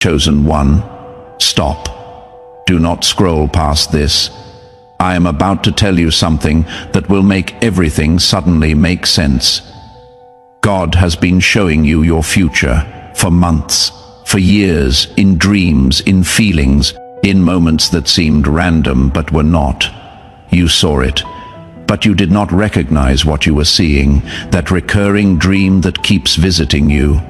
Chosen one, stop. Do not scroll past this. I am about to tell you something that will make everything suddenly make sense. God has been showing you your future for months, for years, in dreams, in feelings, in moments that seemed random but were not. You saw it, but you did not recognize what you were seeing, that recurring dream that keeps visiting you.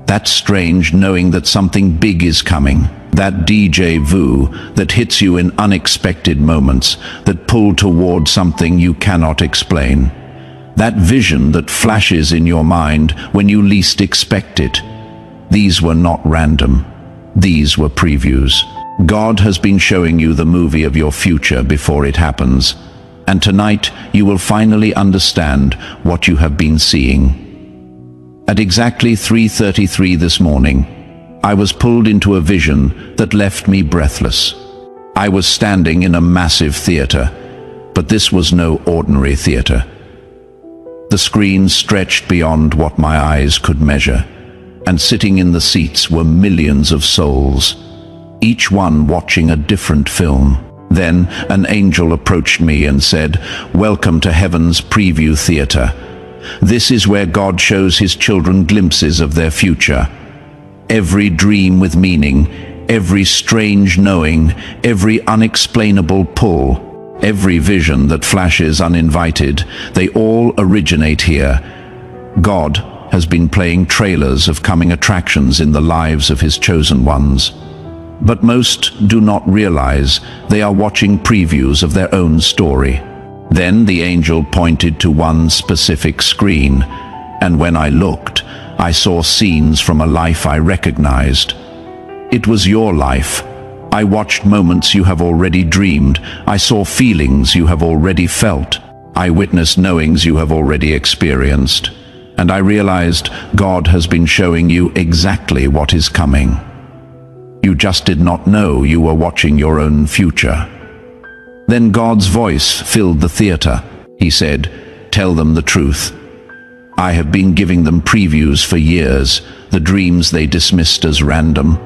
That strange knowing that something big is coming. That déjà vu that hits you in unexpected moments, that pull toward something you cannot explain. That vision that flashes in your mind when you least expect it. These were not random. These were previews. God has been showing you the movie of your future before it happens. And tonight you will finally understand what you have been seeing. At exactly 3:33 this morning, I was pulled into a vision that left me breathless. I was standing in a massive theater, but this was no ordinary theater. The screen stretched beyond what my eyes could measure, and sitting in the seats were millions of souls, each one watching a different film. Then an angel approached me and said, "Welcome to Heaven's preview theater. This is where God shows his children glimpses of their future. Every dream with meaning, every strange knowing, every unexplainable pull, every vision that flashes uninvited, they all originate here. God has been playing trailers of coming attractions in the lives of his chosen ones. But most do not realize they are watching previews of their own story." Then the angel pointed to one specific screen, and when I looked, I saw scenes from a life I recognized. It was your life. I watched moments you have already dreamed. I saw feelings you have already felt. I witnessed knowings you have already experienced. And I realized God has been showing you exactly what is coming. You just did not know you were watching your own future. Then God's voice filled the theater. He said, "Tell them the truth. I have been giving them previews for years, the dreams they dismissed as random,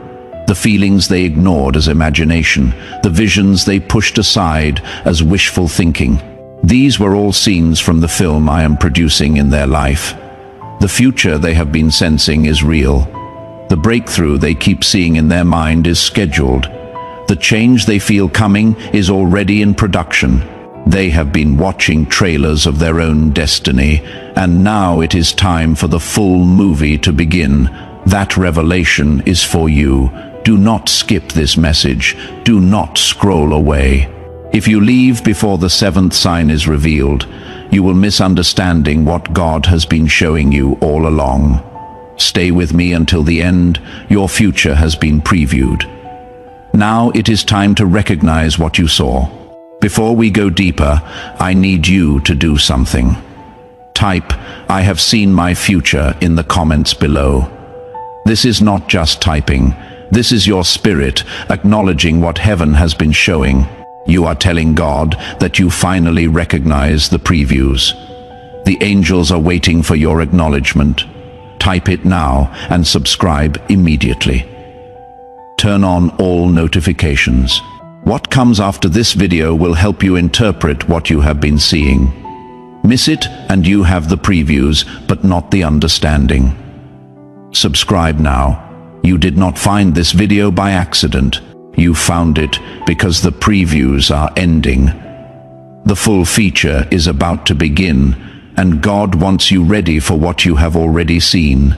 the feelings they ignored as imagination, the visions they pushed aside as wishful thinking. These were all scenes from the film I am producing in their life. The future they have been sensing is real. The breakthrough they keep seeing in their mind is scheduled. The change they feel coming is already in production. They have been watching trailers of their own destiny, and now it is time for the full movie to begin. That revelation is for you. Do not skip this message. Do not scroll away. If you leave before the seventh sign is revealed, you will miss understanding what God has been showing you all along. Stay with me until the end. Your future has been previewed. Now it is time to recognize what you saw. Before we go deeper, I need you to do something. Type, "I have seen my future," in the comments below. This is not just typing. This is your spirit acknowledging what heaven has been showing. You are telling God that you finally recognize the previews. The angels are waiting for your acknowledgement. Type it now and subscribe immediately. Turn on all notifications. What comes after this video will help you interpret what you have been seeing. Miss it and you have the previews, but not the understanding. Subscribe now. You did not find this video by accident. You found it because the previews are ending. The full feature is about to begin, and God wants you ready for what you have already seen.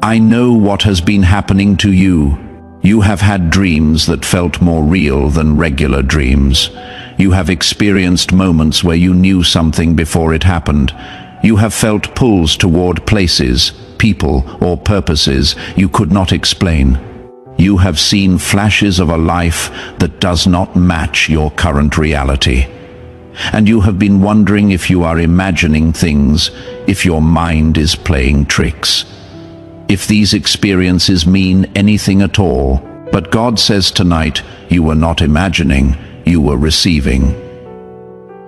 I know what has been happening to you. You have had dreams that felt more real than regular dreams. You have experienced moments where you knew something before it happened. You have felt pulls toward places, people, or purposes you could not explain. You have seen flashes of a life that does not match your current reality. And you have been wondering if you are imagining things, if your mind is playing tricks. If these experiences mean anything at all. But God says tonight, you were not imagining, you were receiving.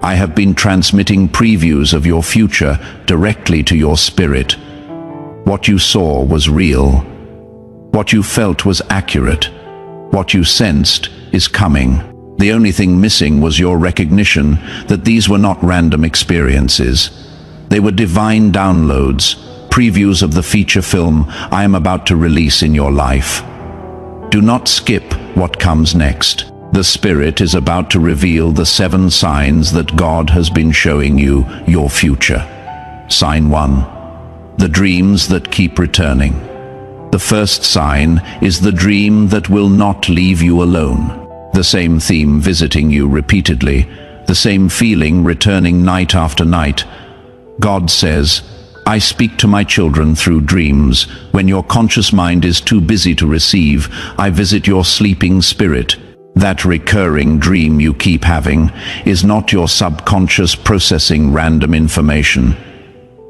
I have been transmitting previews of your future directly to your spirit. What you saw was real. What you felt was accurate. What you sensed is coming. The only thing missing was your recognition that these were not random experiences. They were divine downloads, previews of the feature film I am about to release in your life. Do not skip what comes next. The Spirit is about to reveal the 7 signs that God has been showing you your future. Sign 1. The dreams that keep returning. The first sign is the dream that will not leave you alone. The same theme visiting you repeatedly, the same feeling returning night after night. God says, I speak to my children through dreams. When your conscious mind is too busy to receive, I visit your sleeping spirit. That recurring dream you keep having is not your subconscious processing random information.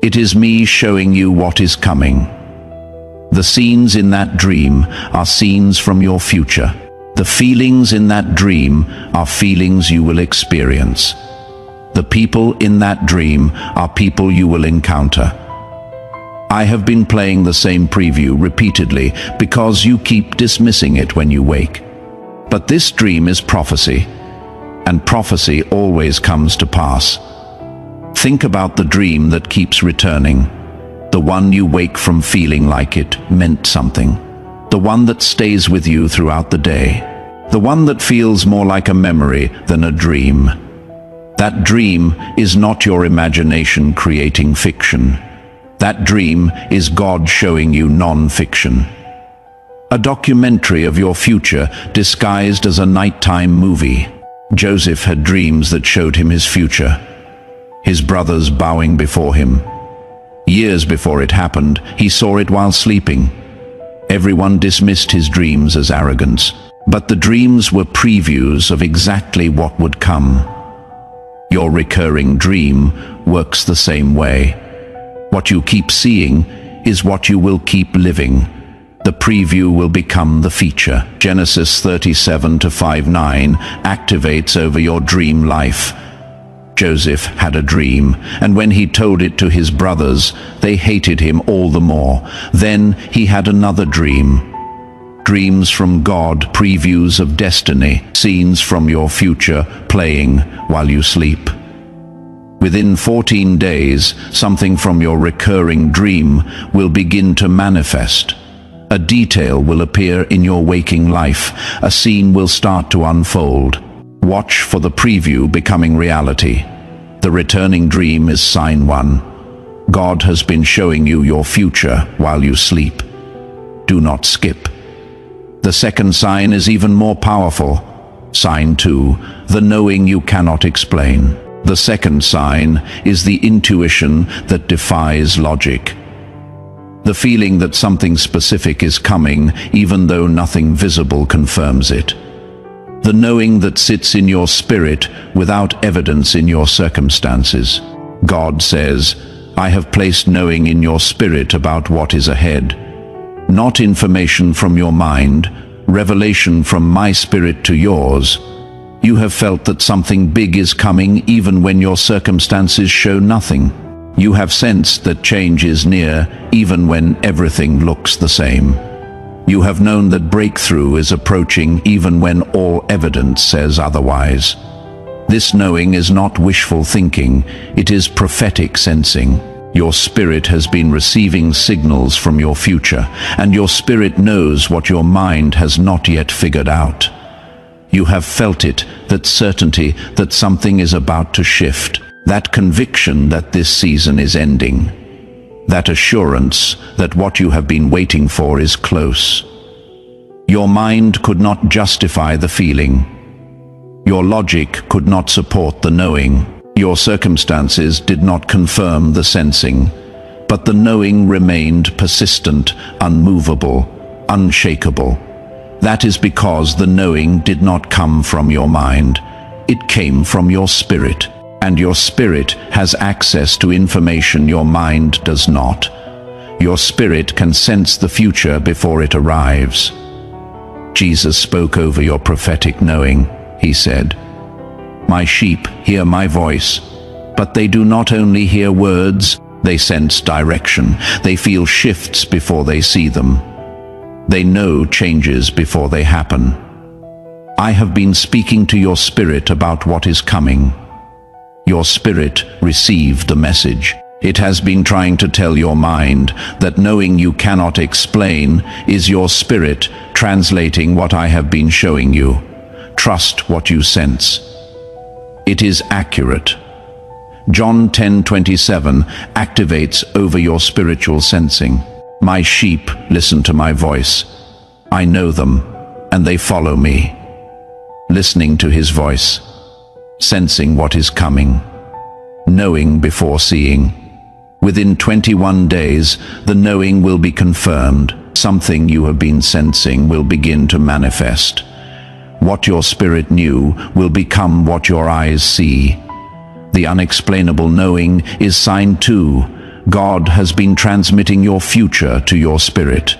It is me showing you what is coming. The scenes in that dream are scenes from your future. The feelings in that dream are feelings you will experience. The people in that dream are people you will encounter. I have been playing the same preview repeatedly because you keep dismissing it when you wake. But this dream is prophecy, and prophecy always comes to pass. Think about the dream that keeps returning, the one you wake from feeling like it meant something, the one that stays with you throughout the day, the one that feels more like a memory than a dream. That dream is not your imagination creating fiction. That dream is God showing you non-fiction. A documentary of your future disguised as a nighttime movie. Joseph had dreams that showed him his future. His brothers bowing before him. Years before it happened, he saw it while sleeping. Everyone dismissed his dreams as arrogance, but the dreams were previews of exactly what would come. Your recurring dream works the same way. What you keep seeing is what you will keep living. The preview will become the feature. Genesis 37:5-9 activates over your dream life. Joseph had a dream, and when he told it to his brothers, they hated him all the more. Then he had another dream. Dreams from God, previews of destiny, scenes from your future playing while you sleep. Within 14 days, something from your recurring dream will begin to manifest. A detail will appear in your waking life. A scene will start to unfold. Watch for the preview becoming reality. The returning dream is sign 1. God has been showing you your future while you sleep. Do not skip. The second sign is even more powerful. Sign 2, the knowing you cannot explain. The second sign is the intuition that defies logic. The feeling that something specific is coming, even though nothing visible confirms it. The knowing that sits in your spirit without evidence in your circumstances. God says, I have placed knowing in your spirit about what is ahead. Not information from your mind, revelation from my spirit to yours. You have felt that something big is coming even when your circumstances show nothing. You have sensed that change is near even when everything looks the same. You have known that breakthrough is approaching even when all evidence says otherwise. This knowing is not wishful thinking, it is prophetic sensing. Your spirit has been receiving signals from your future, and your spirit knows what your mind has not yet figured out. You have felt it, that certainty that something is about to shift, that conviction that this season is ending, that assurance that what you have been waiting for is close. Your mind could not justify the feeling. Your logic could not support the knowing. Your circumstances did not confirm the sensing, but the knowing remained persistent, unmovable, unshakable. That is because the knowing did not come from your mind. It came from your spirit, and your spirit has access to information your mind does not. Your spirit can sense the future before it arrives. Jesus spoke over your prophetic knowing. He said, My sheep hear my voice, but they do not only hear words, they sense direction. They feel shifts before they see them. They know changes before they happen. I have been speaking to your spirit about what is coming. Your spirit received the message. It has been trying to tell your mind that knowing you cannot explain is your spirit translating what I have been showing you. Trust what you sense. It is accurate. John 10:27 activates over your spiritual sensing. My sheep listen to my voice. I know them, and they follow me. Listening to his voice, sensing what is coming, knowing before seeing. Within 21 days, the knowing will be confirmed. Something you have been sensing will begin to manifest. What your spirit knew will become what your eyes see. The unexplainable knowing is sign 2. God has been transmitting your future to your spirit.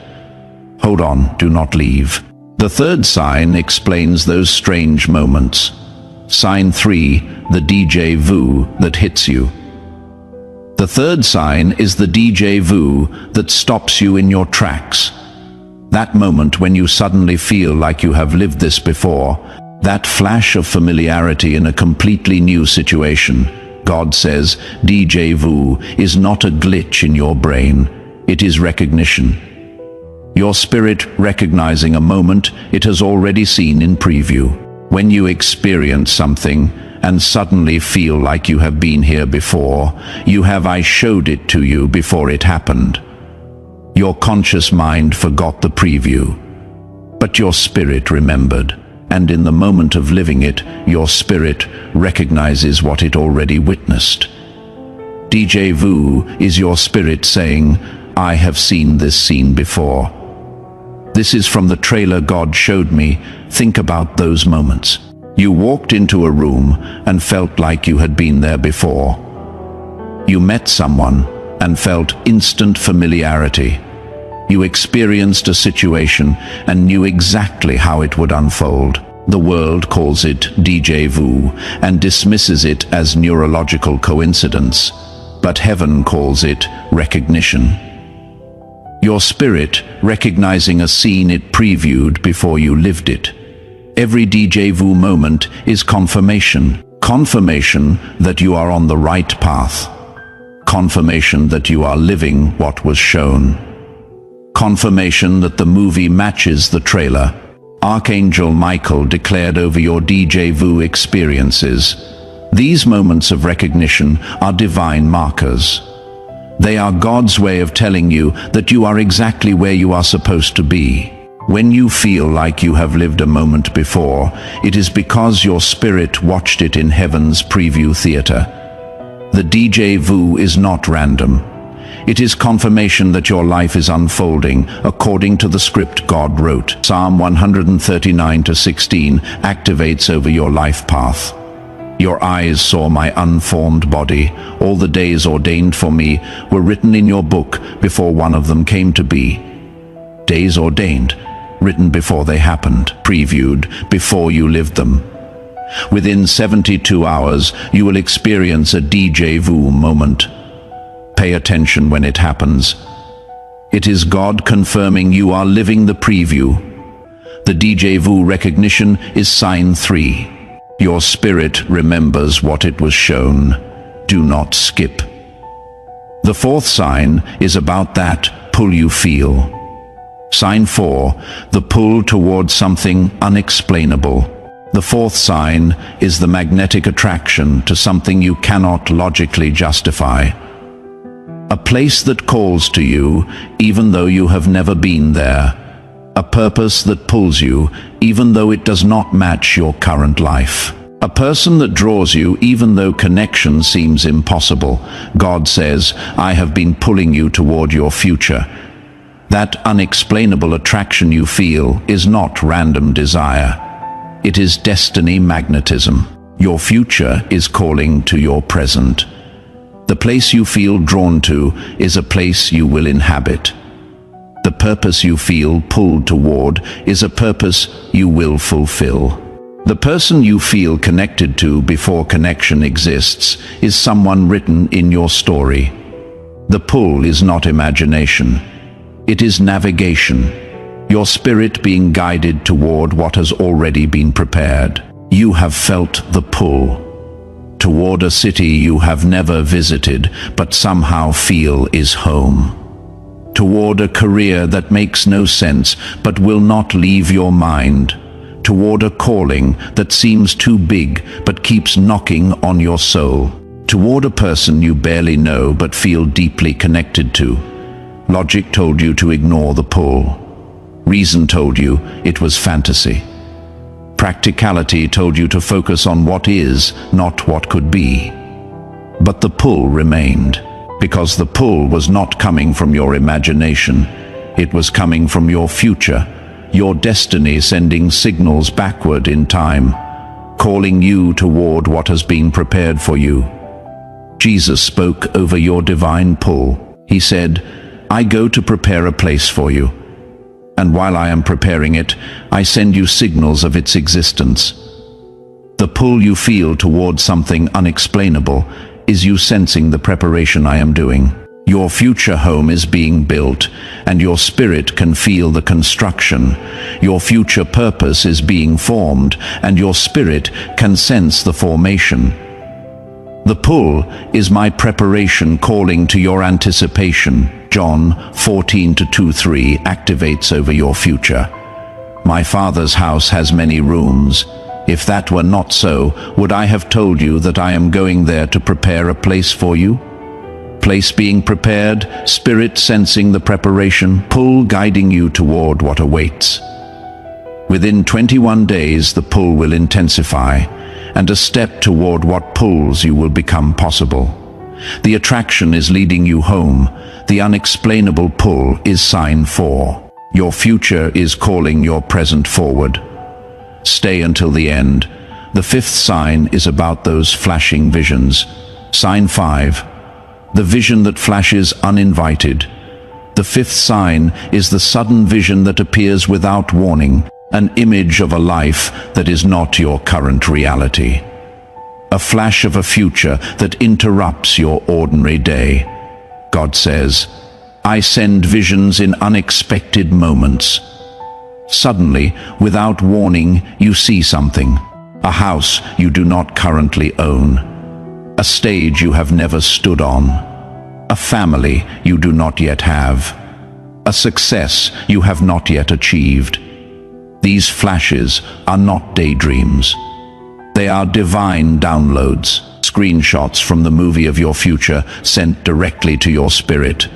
Hold on, do not leave. The third sign explains those strange moments. Sign 3, the déjà vu that hits you. The third sign is the déjà vu that stops you in your tracks. That moment when you suddenly feel like you have lived this before, that flash of familiarity in a completely new situation. God says, déjà vu is not a glitch in your brain, it is recognition. Your spirit recognizing a moment it has already seen in preview. When you experience something and suddenly feel like you have been here before, you have I showed it to you before it happened. Your conscious mind forgot the preview, but your spirit remembered, and in the moment of living it, your spirit recognizes what it already witnessed. Déjà vu is your spirit saying, I have seen this scene before. This is from the trailer God showed me. Think about those moments. You walked into a room and felt like you had been there before. You met someone and felt instant familiarity. You experienced a situation and knew exactly how it would unfold. The world calls it déjà vu and dismisses it as neurological coincidence, but heaven calls it recognition. Your spirit recognizing a scene it previewed before you lived it. Every déjà vu moment is confirmation. Confirmation that you are on the right path. Confirmation that you are living what was shown. Confirmation that the movie matches the trailer. Archangel Michael declared over your déjà vu experiences. These moments of recognition are divine markers. They are God's way of telling you that you are exactly where you are supposed to be. When you feel like you have lived a moment before, it is because your spirit watched it in heaven's preview theater. The déjà vu is not random. It is confirmation that your life is unfolding according to the script God wrote. Psalm 139:16 activates over your life path. Your eyes saw my unformed body. All the days ordained for me were written in your book before one of them came to be. Days ordained, written before they happened, previewed before you lived them. Within 72 hours, you will experience a déjà vu moment. Pay attention when it happens. It is God confirming you are living the preview. The déjà vu recognition is sign 3. Your spirit remembers what it was shown. Do not skip. The fourth sign is about that pull you feel. Sign 4, the pull towards something unexplainable. The fourth sign is the magnetic attraction to something you cannot logically justify. A place that calls to you even though you have never been there. A purpose that pulls you even though it does not match your current life. A person that draws you even though connection seems impossible. God says, I have been pulling you toward your future. That unexplainable attraction you feel is not random desire. It is destiny magnetism. Your future is calling to your present. The place you feel drawn to is a place you will inhabit. The purpose you feel pulled toward is a purpose you will fulfill. The person you feel connected to before connection exists is someone written in your story. The pull is not imagination. It is navigation. your spirit being guided toward what has already been prepared. You have felt the pull toward a city you have never visited but somehow feel is home. Toward a career that makes no sense but will not leave your mind. Toward a calling that seems too big but keeps knocking on your soul. Toward a person you barely know but feel deeply connected to. Logic told you to ignore the pull. Reason told you it was fantasy. Practicality told you to focus on what is, not what could be. But the pull remained, because the pull was not coming from your imagination. It was coming from your future, your destiny sending signals backward in time, calling you toward what has been prepared for you. Jesus spoke over your divine pull. He said, "I go to prepare a place for you. And while I am preparing it, I send you signals of its existence." The pull you feel towards something unexplainable is you sensing the preparation I am doing. Your future home is being built, and your spirit can feel the construction. Your future purpose is being formed, and your spirit can sense the formation. The pull is my preparation calling to your anticipation. John 14:2-3 activates over your future. My Father's house has many rooms. If that were not so, would I have told you that I am going there to prepare a place for you? Place being prepared, spirit sensing the preparation, pull guiding you toward what awaits. Within 21 days, the pull will intensify, and a step toward what pulls you will become possible. The attraction is leading you home. The unexplainable pull is sign 4. Your future is calling your present forward. Stay until the end. The 5th sign is about those flashing visions. Sign 5. The vision that flashes uninvited. The 5th sign is the sudden vision that appears without warning, an image of a life that is not your current reality. A flash of a future that interrupts your ordinary day. God says, "I send visions in unexpected moments." Suddenly, without warning, you see something. A house you do not currently own. A stage you have never stood on. A family you do not yet have. A success you have not yet achieved. These flashes are not daydreams. They are divine downloads, screenshots from the movie of your future sent directly to your spirit.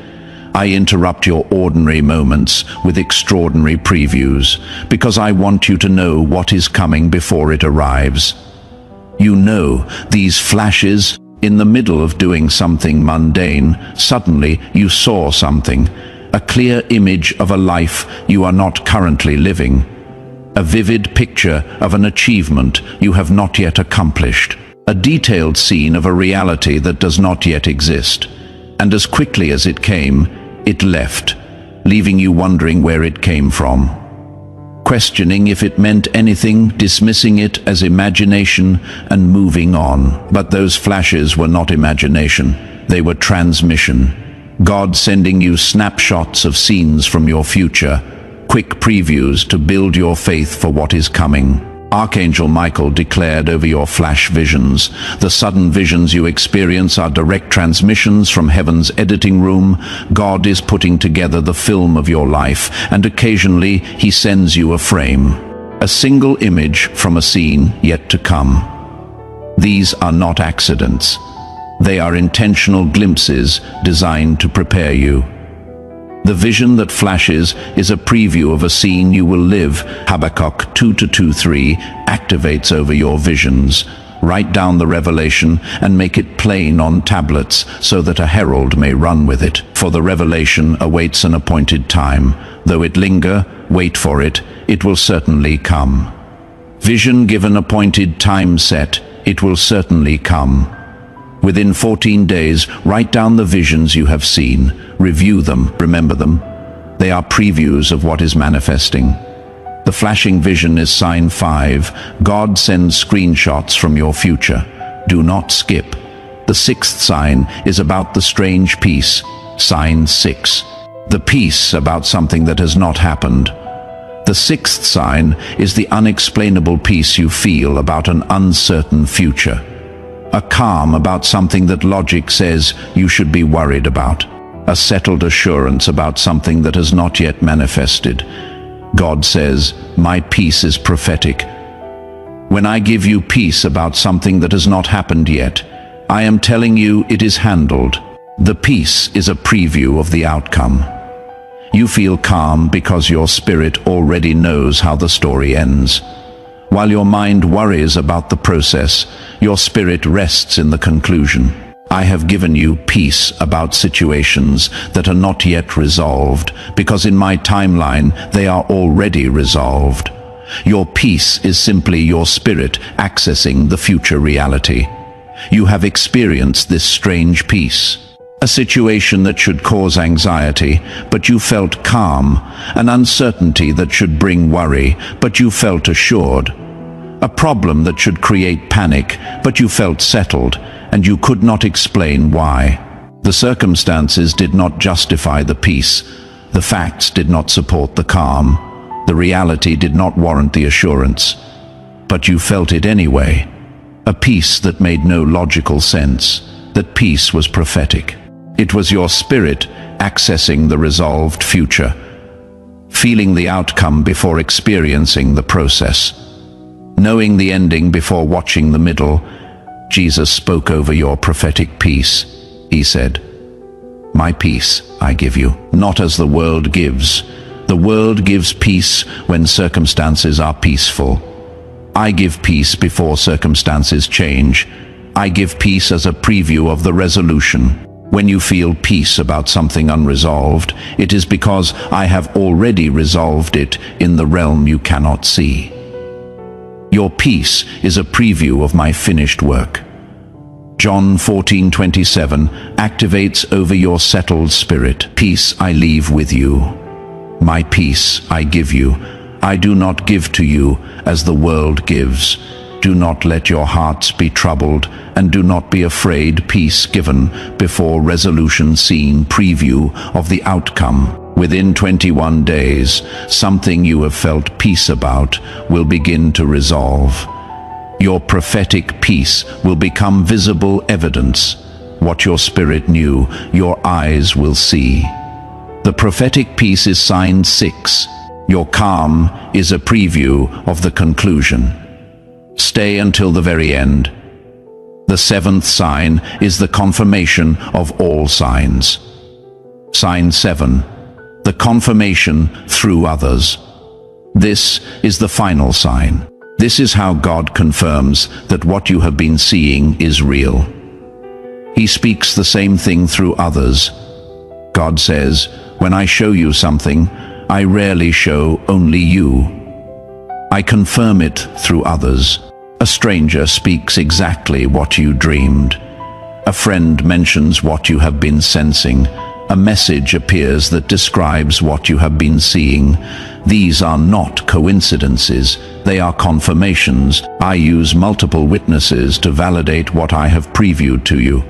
I interrupt your ordinary moments with extraordinary previews because I want you to know what is coming before it arrives. You know, these flashes, in the middle of doing something mundane, suddenly you saw something, a clear image of a life you are not currently living. A vivid picture of an achievement you have not yet accomplished. A detailed scene of a reality that does not yet exist. And as quickly as it came, it left, leaving you wondering where it came from. Questioning if it meant anything, dismissing it as imagination, and moving on. But those flashes were not imagination. They were transmission. God sending you snapshots of scenes from your future, quick previews to build your faith for what is coming. Archangel Michael declared over your flash visions, "The sudden visions you experience are direct transmissions from heaven's editing room. God is putting together the film of your life, and occasionally he sends you a frame, a single image from a scene yet to come. These are not accidents. They are intentional glimpses designed to prepare you. The vision that flashes is a preview of a scene you will live. Habakkuk 2:2-3 activates over your visions. Write down the revelation and make it plain on tablets so that a herald may run with it. For the revelation awaits an appointed time. Though it linger, wait for it, it will certainly come. Vision given appointed time set, it will certainly come. Within 14 days, write down the visions you have seen. Review them, remember them. They are previews of what is manifesting. The flashing vision is sign 5. God sends screenshots from your future. Do not skip. The 6th sign is about the strange peace, sign 6. The peace about something that has not happened. The sixth sign is the unexplainable peace you feel about an uncertain future. A calm about something that logic says you should be worried about. A settled assurance about something that has not yet manifested. God says, "My peace is prophetic." When I give you peace about something that has not happened yet, I am telling you it is handled. The peace is a preview of the outcome. You feel calm because your spirit already knows how the story ends. While your mind worries about the process, your spirit rests in the conclusion. I have given you peace about situations that are not yet resolved, because in my timeline they are already resolved. Your peace is simply your spirit accessing the future reality. You have experienced this strange peace. A situation that should cause anxiety, but you felt calm. An uncertainty that should bring worry, but you felt assured. A problem that should create panic, but you felt settled, and you could not explain why. The circumstances did not justify the peace. The facts did not support the calm. The reality did not warrant the assurance. But you felt it anyway. A peace that made no logical sense. That peace was prophetic. It was your spirit accessing the resolved future, feeling the outcome before experiencing the process, knowing the ending before watching the middle. Jesus spoke over your prophetic peace. He said, "My peace I give you, not as the world gives. The world gives peace when circumstances are peaceful. I give peace before circumstances change. I give peace as a preview of the resolution. When you feel peace about something unresolved, it is because I have already resolved it in the realm you cannot see. Your peace is a preview of my finished work." John 14:27 activates over your settled spirit. "Peace I leave with you. My peace I give you. I do not give to you as the world gives. Do not let your hearts be troubled, and do not be afraid." Peace given before resolution seen, preview of the outcome. Within 21 days, something you have felt peace about will begin to resolve. Your prophetic peace will become visible evidence. What your spirit knew, your eyes will see. The prophetic peace is sign 6. Your calm is a preview of the conclusion. Stay until the very end. The seventh sign is the confirmation of all signs. Sign 7. The confirmation through others. This is the final sign. This is how God confirms that what you have been seeing is real. He speaks the same thing through others. God says, "When I show you something, I rarely show only you. I confirm it through others." A stranger speaks exactly what you dreamed. A friend mentions what you have been sensing. A message appears that describes what you have been seeing. These are not coincidences, they are confirmations. I use multiple witnesses to validate what I have previewed to you.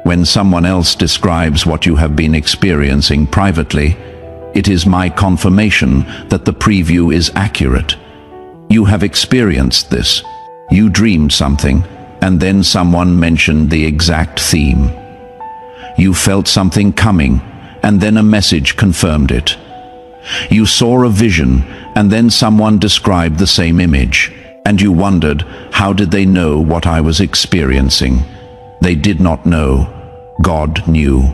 When someone else describes what you have been experiencing privately, it is my confirmation that the preview is accurate. You have experienced this. You dreamed something, and then someone mentioned the exact theme. You felt something coming, and then a message confirmed it. You saw a vision, and then someone described the same image, and you wondered, how did they know what I was experiencing? They did not know. God knew.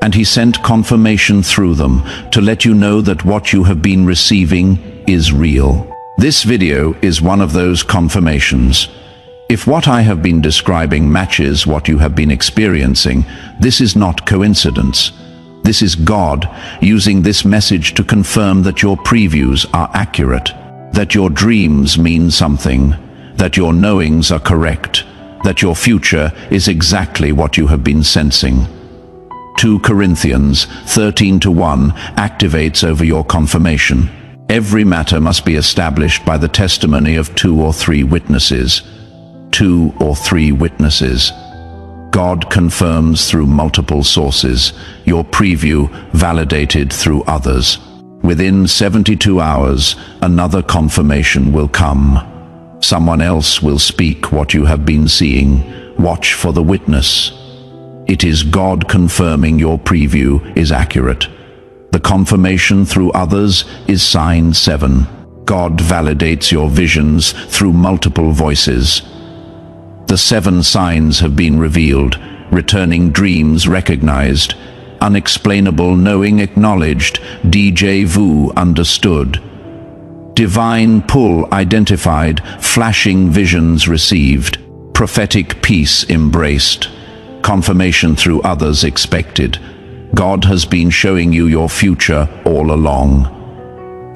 And He sent confirmation through them to let you know that what you have been receiving is real. This video is one of those confirmations. If what I have been describing matches what you have been experiencing, this is not coincidence. This is God using this message to confirm that your previews are accurate, that your dreams mean something, that your knowings are correct, that your future is exactly what you have been sensing. 2 Corinthians 13:1 activates over your confirmation. Every matter must be established by the testimony of 2 or 3 witnesses. 2 or 3 witnesses. God confirms through multiple sources, your preview validated through others. Within 72 hours, another confirmation will come. Someone else will speak what you have been seeing. Watch for the witness. It is God confirming your preview is accurate. The confirmation through others is sign 7. God validates your visions through multiple voices. The 7 signs have been revealed, returning dreams recognized, unexplainable knowing acknowledged, déjà vu understood. Divine pull identified, flashing visions received, prophetic peace embraced, confirmation through others expected. God has been showing you your future all along.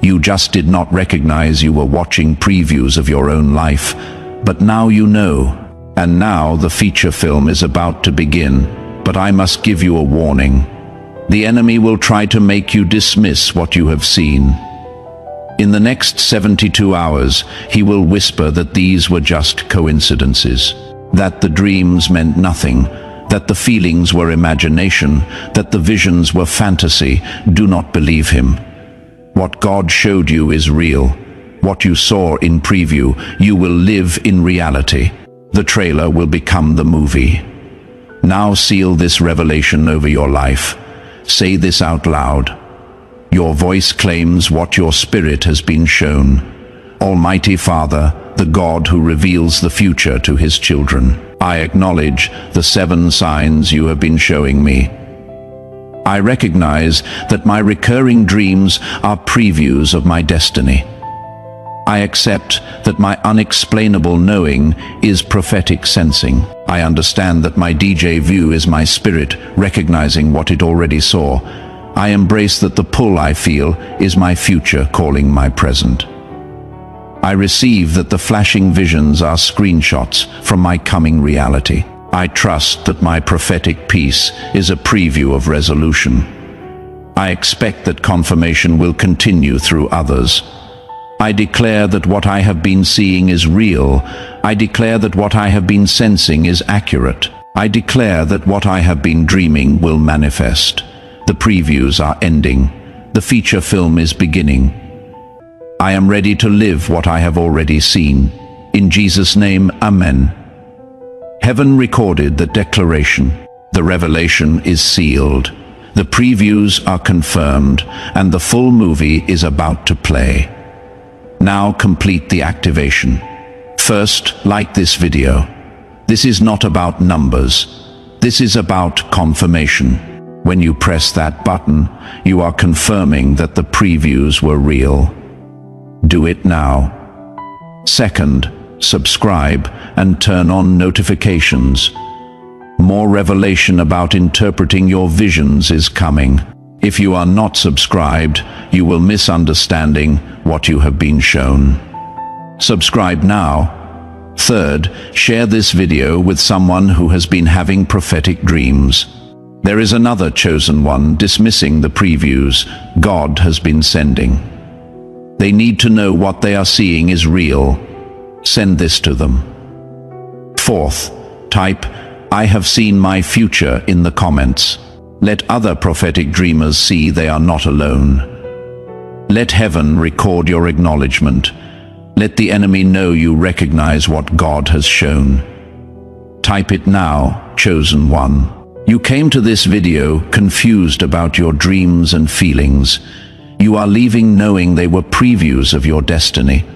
You just did not recognize you were watching previews of your own life, but now you know. And now the feature film is about to begin, but I must give you a warning. The enemy will try to make you dismiss what you have seen. In the next 72 hours, he will whisper that these were just coincidences, that the dreams meant nothing, that the feelings were imagination, that the visions were fantasy. Do not believe him. What God showed you is real. What you saw in preview, you will live in reality. The trailer will become the movie. Now seal this revelation over your life. Say this out loud. Your voice claims what your spirit has been shown. Almighty Father, the God who reveals the future to his children, I acknowledge the 7 signs you have been showing me. I recognize that my recurring dreams are previews of my destiny. I accept that my unexplainable knowing is prophetic sensing. I understand that my déjà vu is my spirit recognizing what it already saw. I embrace that the pull I feel is my future calling my present. I receive that the flashing visions are screenshots from my coming reality. I trust that my prophetic peace is a preview of resolution. I expect that confirmation will continue through others. I declare that what I have been seeing is real. I declare that what I have been sensing is accurate. I declare that what I have been dreaming will manifest. The previews are ending. The feature film is beginning. I am ready to live what I have already seen. In Jesus' name, Amen. Heaven recorded the declaration. The revelation is sealed. The previews are confirmed, and the full movie is about to play. Now complete the activation. First, like this video. This is not about numbers. This is about confirmation. When you press that button, you are confirming that the previews were real. Do it now. Second, subscribe and turn on notifications. More revelation about interpreting your visions is coming. If you are not subscribed, you will miss understanding what you have been shown. Subscribe now. Third, share this video with someone who has been having prophetic dreams. There is another chosen one dismissing the previews God has been sending. They need to know what they are seeing is real. Send this to them. Fourth, type, I have seen my future in the comments. Let other prophetic dreamers see they are not alone. Let heaven record your acknowledgement. Let the enemy know you recognize what God has shown. Type it now, chosen one. You came to this video confused about your dreams and feelings. You are leaving knowing they were previews of your destiny.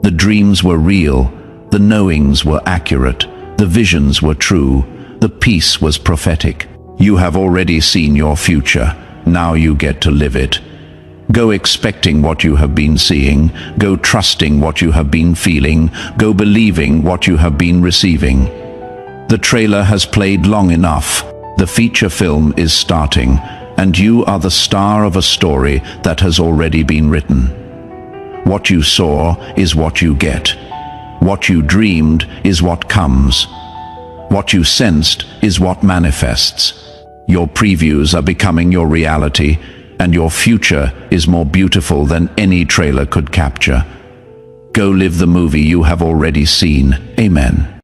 The dreams were real, the knowings were accurate, the visions were true, the peace was prophetic. You have already seen your future, now you get to live it. Go expecting what you have been seeing, go trusting what you have been feeling, go believing what you have been receiving. The trailer has played long enough. The feature film is starting, and you are the star of a story that has already been written. What you saw is what you get. What you dreamed is what comes. What you sensed is what manifests. Your previews are becoming your reality, and your future is more beautiful than any trailer could capture. Go live the movie you have already seen. Amen.